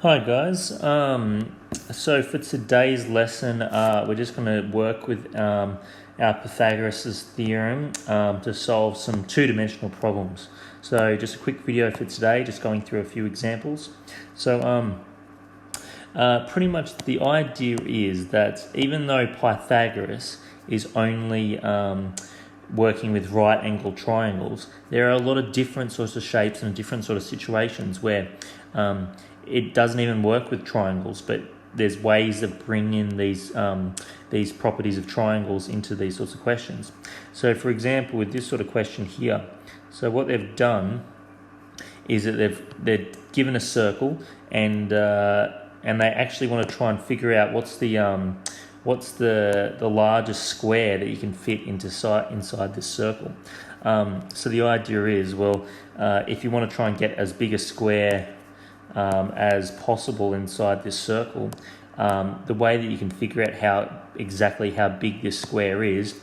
Hi guys. So for today's lesson, we're just going to work with our Pythagoras Theorem to solve some two-dimensional problems. So just a quick video for today, just going through a few examples. So pretty much the idea is that even though Pythagoras is only working with right angle triangles, there are a lot of different sorts of shapes and different sort of situations where it doesn't even work with triangles, but there's ways of bringing these properties of triangles into these sorts of questions. So for example, with this sort of question here, so what they've done is that they're given a circle and they actually want to try and figure out what's the largest square that you can fit inside this circle. So the idea is, well, if you want to try and get as big a square as possible inside this circle, the way that you can figure out exactly how big this square is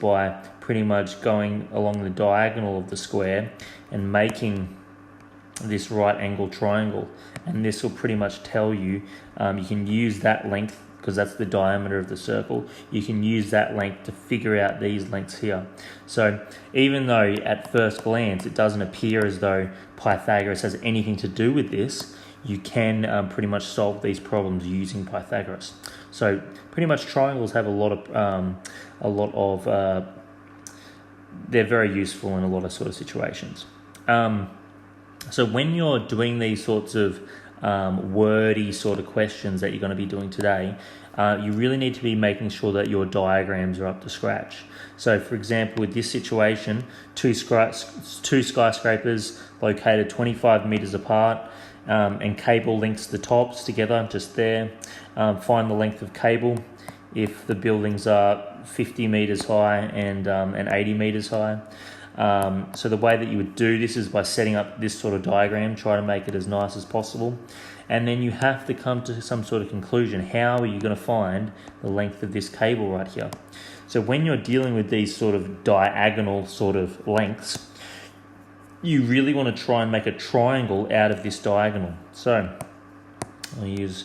by pretty much going along the diagonal of the square and making this right angle triangle, and this will pretty much tell you, you can use that length because that's the diameter of the circle. You can use that length to figure out these lengths here. So even though at first glance it doesn't appear as though Pythagoras has anything to do with this, you can pretty much solve these problems using Pythagoras. So pretty much triangles have a lot of they're very useful in a lot of sort of situations. So when you're doing these sorts of wordy sort of questions that you're going to be doing today, you really need to be making sure that your diagrams are up to scratch. So for example, with this situation, two skyscrapers located 25 meters apart, and cable links the tops together just there. Find the length of cable if the buildings are 50 meters high and 80 meters high. So the way that you would do this is by setting up this sort of diagram, try to make it as nice as possible, and then you have to come to some sort of conclusion. How are you going to find the length of this cable right here? So when you're dealing with these sort of diagonal sort of lengths, you really want to try and make a triangle out of this diagonal. So I'll use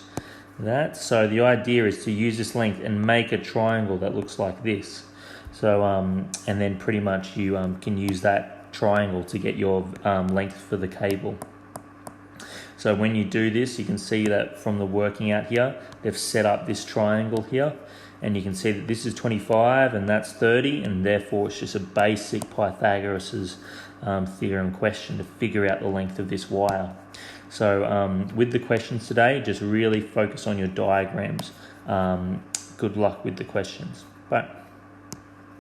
that. So the idea is to use this length and make a triangle that looks like this. So and then pretty much you can use that triangle to get your length for the cable. So when you do this, you can see that from the working out here, they've set up this triangle here, and you can see that this is 25 and that's 30, and therefore it's just a basic Pythagoras' theorem question to figure out the length of this wire. So with the questions today, just really focus on your diagrams. Good luck with the questions. Bye.